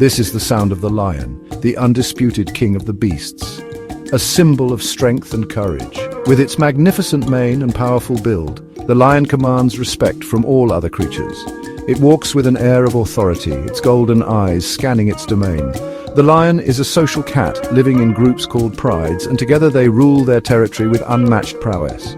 This is the sound of the lion, the undisputed king of the beasts, a symbol of strength and courage. With its magnificent mane and powerful build, the lion commands respect from all other creatures. It walks with an air of authority, its golden eyes scanning its domain. The lion is a social cat, living in groups called prides, and together they rule their territory with unmatched prowess.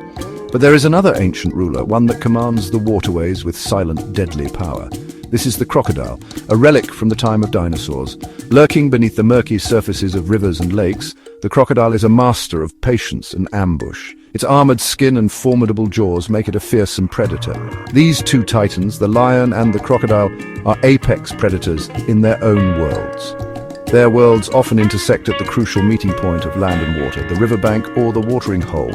But there is another ancient ruler, one that commands the waterways with silent, deadly power. This is the crocodile, a relic from the time of dinosaurs. Lurking beneath the murky surfaces of rivers and lakes, the crocodile is a master of patience and ambush. Its armored skin and formidable jaws make it a fearsome predator. These two titans, the lion and the crocodile, are apex predators in their own worlds. Their worlds often intersect at the crucial meeting point of land and water, the riverbank or the watering hole.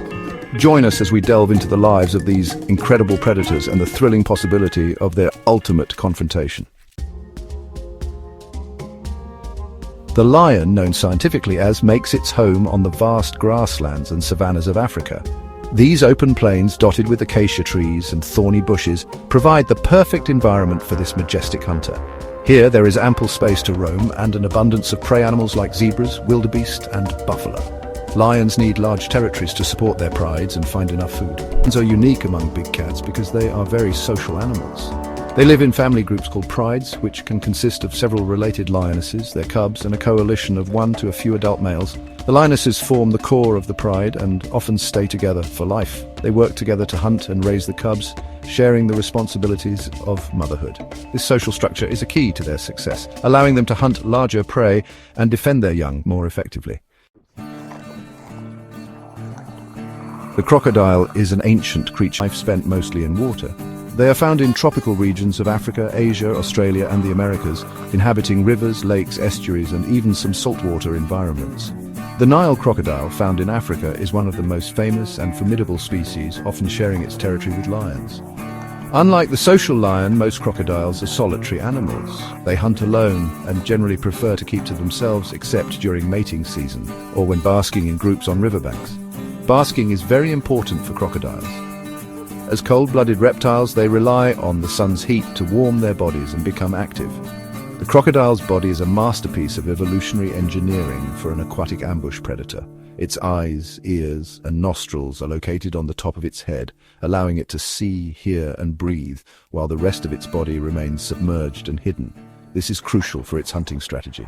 Join us as we delve into the lives of these incredible predators and the thrilling possibility of their ultimate confrontation. The lion, known scientifically as, makes its home on the vast grasslands and savannas of Africa. These open plains, dotted with acacia trees and thorny bushes, provide the perfect environment for this majestic hunter. Here there is ample space to roam and an abundance of prey animals like zebras, wildebeest and buffalo. Lions need large territories to support their prides and find enough food. Lions are unique among big cats because they are very social animals. They live in family groups called prides, which can consist of several related lionesses, their cubs, and a coalition of 1 to a few adult males. The lionesses form the core of the pride and often stay together for life. They work together to hunt and raise the cubs, sharing the responsibilities of motherhood. This social structure is a key to their success, allowing them to hunt larger prey and defend their young more effectively. The crocodile is an ancient creature, life spent mostly in water. They are found in tropical regions of Africa, Asia, Australia and the Americas, inhabiting rivers, lakes, estuaries and even some saltwater environments. The Nile crocodile, found in Africa, is one of the most famous and formidable species, often sharing its territory with lions. Unlike the social lion, most crocodiles are solitary animals. They hunt alone and generally prefer to keep to themselves except during mating season or when basking in groups on riverbanks. Basking is very important for crocodiles. As cold-blooded reptiles, they rely on the sun's heat to warm their bodies and become active. The crocodile's body is a masterpiece of evolutionary engineering for an aquatic ambush predator. Its eyes, ears, and nostrils are located on the top of its head, allowing it to see, hear, and breathe, while the rest of its body remains submerged and hidden. This is crucial for its hunting strategy.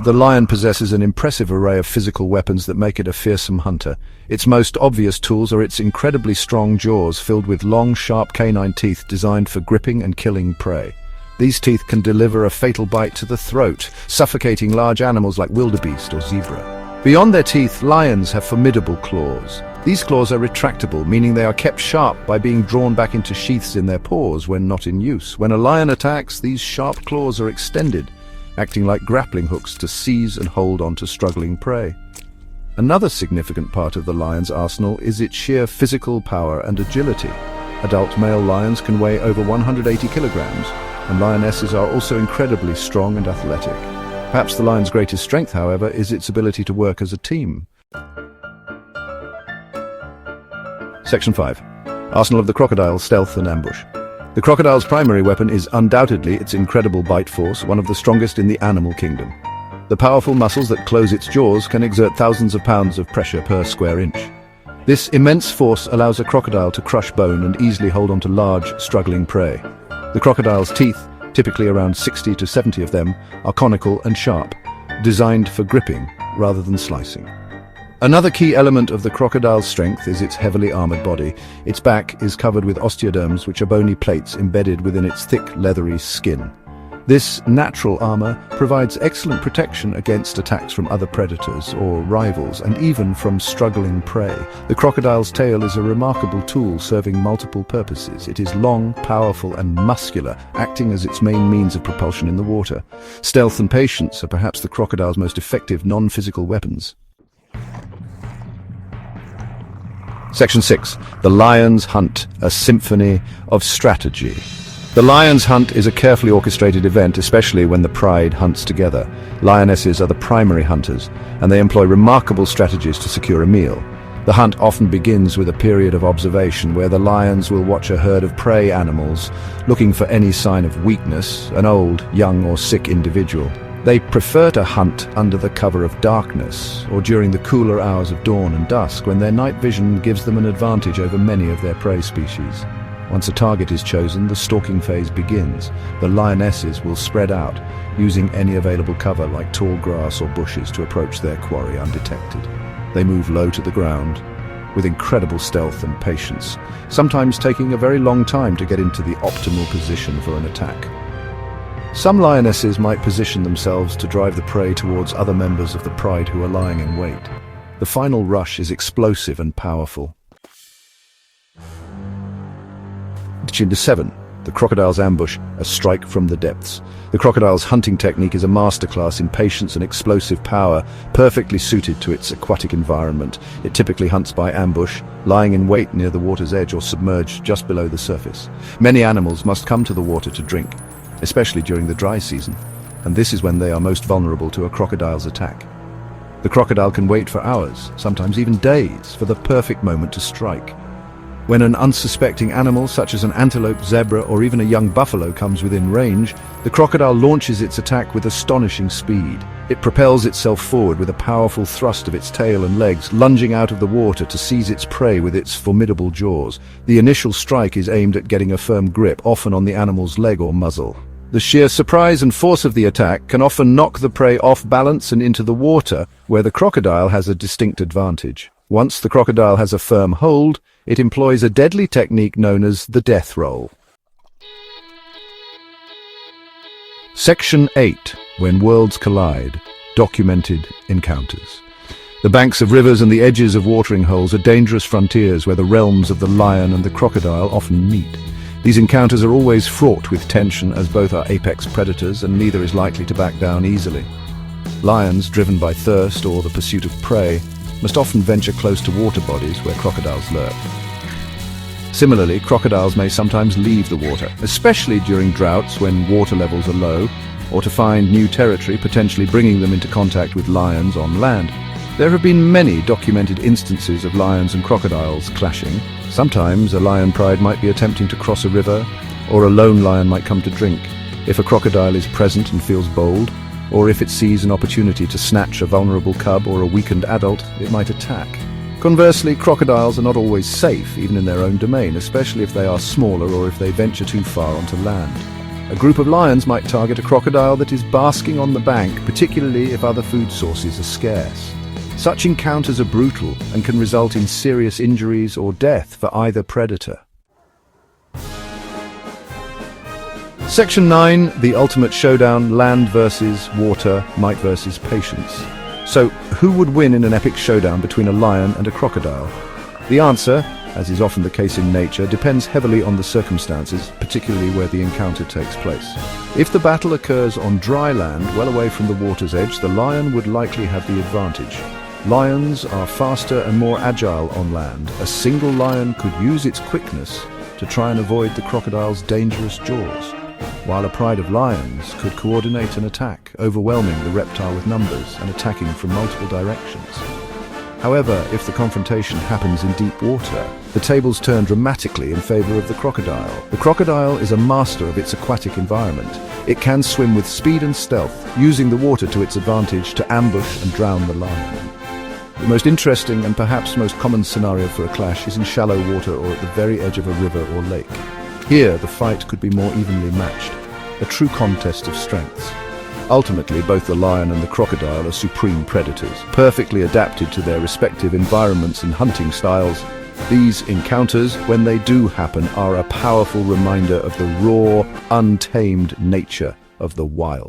The lion possesses an impressive array of physical weapons that make it a fearsome hunter. Its most obvious tools are its incredibly strong jaws filled with long, sharp canine teeth designed for gripping and killing prey. These teeth can deliver a fatal bite to the throat, suffocating large animals like wildebeest or zebra. Beyond their teeth, lions have formidable claws. These claws are retractable, meaning they are kept sharp by being drawn back into sheaths in their paws when not in use. When a lion attacks, these sharp claws are extended, acting like grappling hooks to seize and hold onto struggling prey. Another significant part of the lion's arsenal is its sheer physical power and agility. Adult male lions can weigh over 180 kilograms, and lionesses are also incredibly strong and athletic. Perhaps the lion's greatest strength, however, is its ability to work as a team. Section 5. Arsenal of the crocodile, stealth and ambush. The crocodile's primary weapon is undoubtedly its incredible bite force, one of the strongest in the animal kingdom. The powerful muscles that close its jaws can exert thousands of pounds of pressure per square inch. This immense force allows a crocodile to crush bone and easily hold onto large, struggling prey. The crocodile's teeth, typically around 60 to 70 of them, are conical and sharp, designed for gripping rather than slicing. Another key element of the crocodile's strength is its heavily armored body. Its back is covered with osteoderms, which are bony plates embedded within its thick, leathery skin. This natural armor provides excellent protection against attacks from other predators or rivals, and even from struggling prey. The crocodile's tail is a remarkable tool serving multiple purposes. It is long, powerful, and muscular, acting as its main means of propulsion in the water. Stealth and patience are perhaps the crocodile's most effective non-physical weapons. Section 6. The Lion's Hunt, a symphony of strategy. The lion's hunt is a carefully orchestrated event, especially when the pride hunts together. Lionesses are the primary hunters, and they employ remarkable strategies to secure a meal. The hunt often begins with a period of observation where the lions will watch a herd of prey animals, looking for any sign of weakness, an old, young or sick individual. They prefer to hunt under the cover of darkness or during the cooler hours of dawn and dusk when their night vision gives them an advantage over many of their prey species. Once a target is chosen, the stalking phase begins. The lionesses will spread out, using any available cover like tall grass or bushes to approach their quarry undetected. They move low to the ground, with incredible stealth and patience, sometimes taking a very long time to get into the optimal position for an attack. Some lionesses might position themselves to drive the prey towards other members of the pride who are lying in wait. The final rush is explosive and powerful. Chapter 7. The crocodile's ambush, a strike from the depths. The crocodile's hunting technique is a masterclass in patience and explosive power, perfectly suited to its aquatic environment. It typically hunts by ambush, lying in wait near the water's edge or submerged just below the surface. Many animals must come to the water to drink, especially during the dry season, and this is when they are most vulnerable to a crocodile's attack. The crocodile can wait for hours, sometimes even days, for the perfect moment to strike. When an unsuspecting animal, such as an antelope, zebra, or even a young buffalo comes within range, the crocodile launches its attack with astonishing speed. It propels itself forward with a powerful thrust of its tail and legs, lunging out of the water to seize its prey with its formidable jaws. The initial strike is aimed at getting a firm grip, often on the animal's leg or muzzle. The sheer surprise and force of the attack can often knock the prey off balance and into the water, where the crocodile has a distinct advantage. Once the crocodile has a firm hold, it employs a deadly technique known as the death roll. Section 8. When Worlds Collide. Documented Encounters. The banks of rivers and the edges of watering holes are dangerous frontiers where the realms of the lion and the crocodile often meet. These encounters are always fraught with tension, as both are apex predators and neither is likely to back down easily. Lions, driven by thirst or the pursuit of prey, must often venture close to water bodies where crocodiles lurk. Similarly, crocodiles may sometimes leave the water, especially during droughts when water levels are low, or to find new territory, potentially bringing them into contact with lions on land. There have been many documented instances of lions and crocodiles clashing. Sometimes a lion pride might be attempting to cross a river, or a lone lion might come to drink. If a crocodile is present and feels bold, or if it sees an opportunity to snatch a vulnerable cub or a weakened adult, it might attack. Conversely, crocodiles are not always safe, even in their own domain, especially if they are smaller or if they venture too far onto land. A group of lions might target a crocodile that is basking on the bank, particularly if other food sources are scarce. Such encounters are brutal and can result in serious injuries or death for either predator. Section 9. The ultimate showdown, land versus water, might versus patience. So, who would win in an epic showdown between a lion and a crocodile? The answer, as is often the case in nature, depends heavily on the circumstances, particularly where the encounter takes place. If the battle occurs on dry land, well away from the water's edge, the lion would likely have the advantage. Lions are faster and more agile on land. A single lion could use its quickness to try and avoid the crocodile's dangerous jaws, while a pride of lions could coordinate an attack, overwhelming the reptile with numbers and attacking from multiple directions. However, if the confrontation happens in deep water, the tables turn dramatically in favor of the crocodile. The crocodile is a master of its aquatic environment. It can swim with speed and stealth, using the water to its advantage to ambush and drown the lion. The most interesting and perhaps most common scenario for a clash is in shallow water or at the very edge of a river or lake. Here, the fight could be more evenly matched, a true contest of strengths. Ultimately, both the lion and the crocodile are supreme predators, perfectly adapted to their respective environments and hunting styles. These encounters, when they do happen, are a powerful reminder of the raw, untamed nature of the wild.